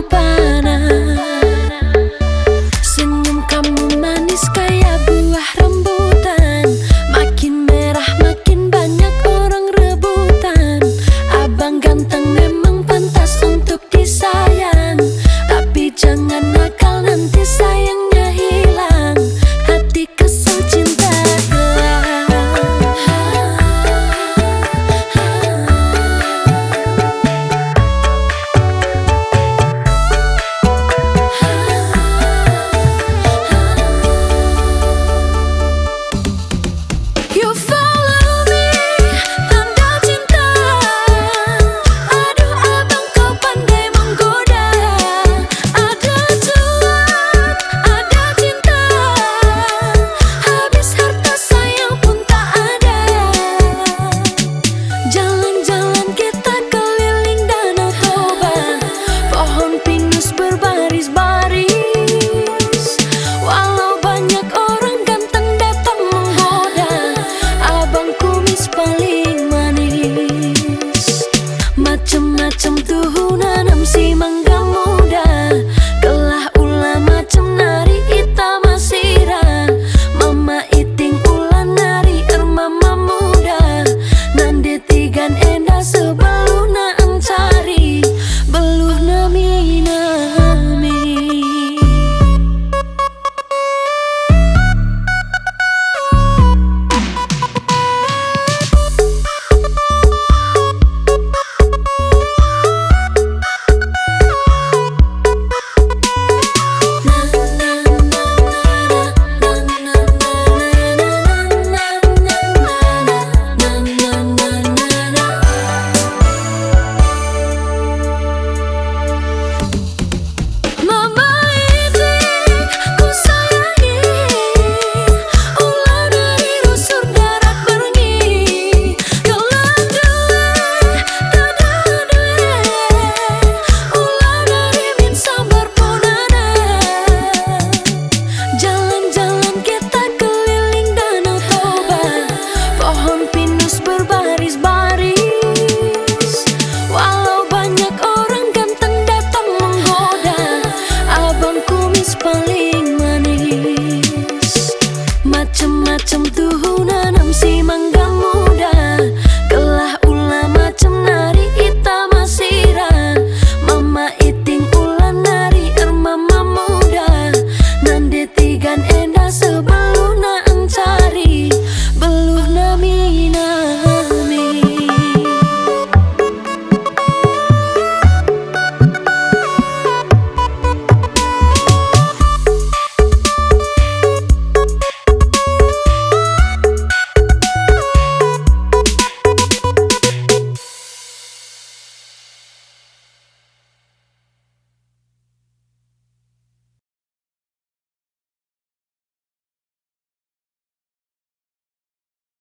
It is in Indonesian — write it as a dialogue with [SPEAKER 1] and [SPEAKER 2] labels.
[SPEAKER 1] berpana. Senyum kamu manis kayak buah rambutan, makin merah makin banyak orang rebutan. Abang ganteng memang pantas untuk disayang, tapi jangan nakal nanti sayangnya hilang. Hati kesel cinta gelap. You follow me, tanda cinta. Aduh abang kau pandai menggoda. Ada cuan, ada cinta, habis harta sayang pun tak ada. Jalan-jalan kita keliling Danau Toba, pohon pinus berbaris